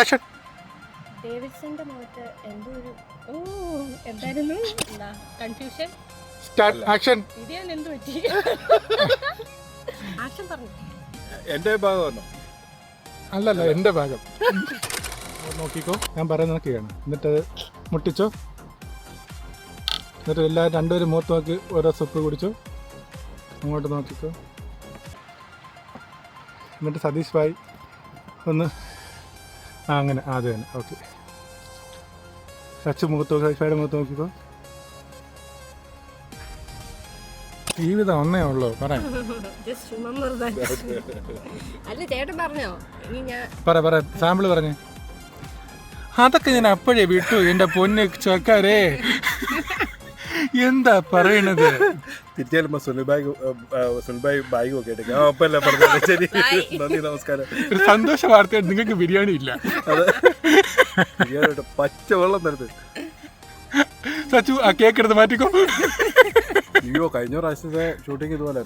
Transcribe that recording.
Action. ഡേവിഡ്സന്റെ മുഖത്ത് എന്തോ ഒരു എന്തായിരുന്നു കൺഫ്യൂഷൻ. Start action. ഇതിന് എന്ത് പറ്റി? ആക്ഷൻ പറഞ്ഞു. എന്റെ ഭാഗമാണോ? അല്ലല്ല, എൻ്റെ ഭാഗം. നോക്കിക്കോ, ഞാൻ പറയുന്നത് കേൾക്കണം. എന്നിട്ട് മുട്ടിച്ചോ. എന്നിട്ട് എല്ലാവരും രണ്ടുപേരും മുഖത്ത് നോക്കി ഓരോ സൊപ്പ് കുടിച്ചോ. അങ്ങോട്ട് നോക്കിക്കോ. എന്നിട്ട് സതീഷ് ഭായ് ഒന്ന് അങ്ങനെ അത് തന്നെ. ഓക്കെ, സച്ച് മുഖത്ത് നോക്കി, സതീഷ് ഭായിയുടെ മുഖത്ത് നോക്കിക്കോ. ജീവിതം ഒന്നേ ഉള്ളൂ, പറയാം. അല്ല ചേട്ടൻ പറഞ്ഞോ? ഇനി ഞാൻ പറ സാമ്പിള് പറഞ്ഞേ. അതൊക്കെ ഞാൻ അപ്പോഴേ വിട്ടു എൻ്റെ പൊന്ന് ചക്കാരേ. എന്താ പറയണത്? തിരിച്ചാലും സുൽബായി ബാഗ് ഒക്കെ എടുക്കാം. അപ്പല്ല പറഞ്ഞത്. ശരി, നന്ദി, നമസ്കാരം. ഒരു സന്തോഷ വാർത്ത, നിങ്ങൾക്ക് ബിരിയാണി ഇല്ല. അതെ, പച്ചവെള്ളം തരുത്. സച്ചു, ആ കേക്ക് എടുത്ത് മാറ്റിക്കോ. അയ്യോ, കഴിഞ്ഞ പ്രാവശ്യത്തെ ഷൂട്ടിങ് ഇതുപോലെ